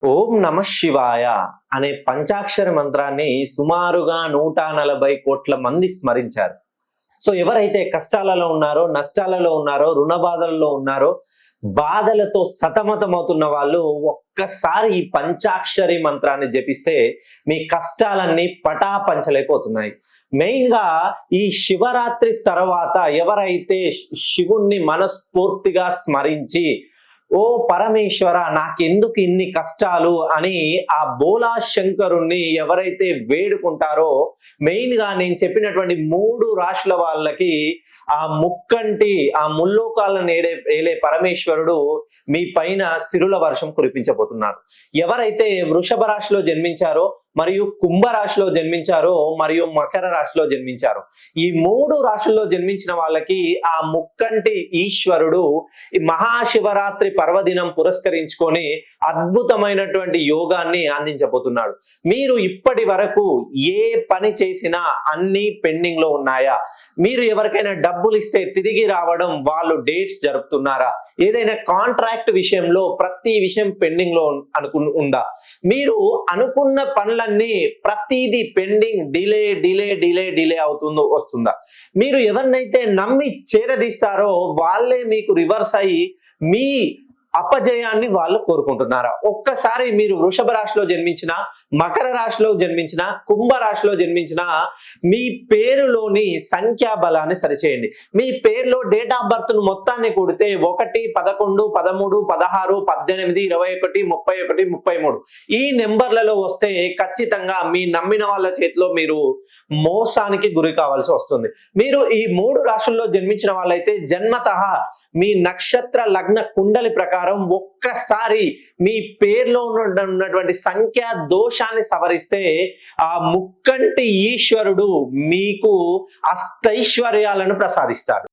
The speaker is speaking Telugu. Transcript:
ఓం నమ శివాయ అనే పంచాక్షరి మంత్రాన్ని సుమారుగా 140 కోట్ల మంది స్మరించారు. సో ఎవరైతే కష్టాలలో ఉన్నారో, నష్టాలలో ఉన్నారో, రుణ బాధలలో ఉన్నారో, బాధలతో సతమతమవుతున్న వాళ్ళు ఒక్కసారి ఈ పంచాక్షరి మంత్రాన్ని జపిస్తే మీ కష్టాలన్నీ పటాపంచలైపోతున్నాయి. మెయిన్ గా ఈ శివరాత్రి తర్వాత ఎవరైతే శివుణ్ణి మనస్ఫూర్తిగా స్మరించి ఓ పరమేశ్వర నాకెందుకు ఇన్ని కష్టాలు అని ఆ బోలా శంకరుణ్ణి ఎవరైతే వేడుకుంటారో, మెయిన్ గా నేను చెప్పినటువంటి 3 రాశుల వాళ్ళకి ఆ ముక్కంటి ఆ ముల్లోకాలను ఏలే పరమేశ్వరుడు మీ పైన సిరుల వర్షం కురిపించబోతున్నాడు. ఎవరైతే వృషభ రాశిలో జన్మించారో, మరియు కుంభరాశిలో జన్మించారో, మరియు మకర రాశిలో జన్మించారో, ఈ 3 రాశుల్లో జన్మించిన వాళ్ళకి ఆ ముక్కంటి ఈశ్వరుడు ఈ మహాశివరాత్రి పర్వదినం పురస్కరించుకొని అద్భుతమైనటువంటి యోగాన్ని అందించబోతున్నాడు. మీరు ఇప్పటి వరకు ఏ పని చేసినా అన్ని పెండింగ్ లో ఉన్నాయా? మీరు ఎవరికైనా డబ్బులు ఇస్తే తిరిగి రావడం వాళ్ళు డేట్స్ జరుపుతున్నారా? ఏదైనా కాంట్రాక్ట్ విషయంలో ప్రతి విషయం పెండింగ్ లో ఉందా? మీరు అనుకున్న పనులన్నీ ప్రతిదీ పెండింగ్, డిలే వస్తుందా? మీరు ఎవరినైతే నమ్మి చేరదీస్తారో వాళ్ళే మీకు రివర్స్ అయ్యి మీ అపజయాన్ని వాళ్ళు కోరుకుంటున్నారా? ఒక్కసారి మీరు వృషభ రాశిలో జన్మించిన, మకర రాశిలో జన్మించిన, కుంభ రాశిలో జన్మించిన మీ పేరులోని సంఖ్యా బలాన్ని సరిచేయండి. మీ పేరులో డేట్ ఆఫ్ బర్త్ ను మొత్తాన్ని కూడితే 1, 11, 13, 16, 18, 21, 31, 33 ఈ నెంబర్లలో వస్తే ఖచ్చితంగా మీ నమ్మిన వాళ్ళ చేతిలో మీరు మోసానికి గురి కావాల్సి వస్తుంది. మీరు ఈ 3 రాశుల్లో జన్మించిన వాళ్ళైతే జన్మతః మీ నక్షత్ర లగ్న కుండలి ప్రకారం ఒక్కసారి మీ పేరులో ఉన్నటువంటి సంఖ్యా దోషాన్ని సవరిస్తే ఆ ముక్కంటి ఈశ్వరుడు మీకు అష్టైశ్వర్యాలను ప్రసాదిస్తాడు.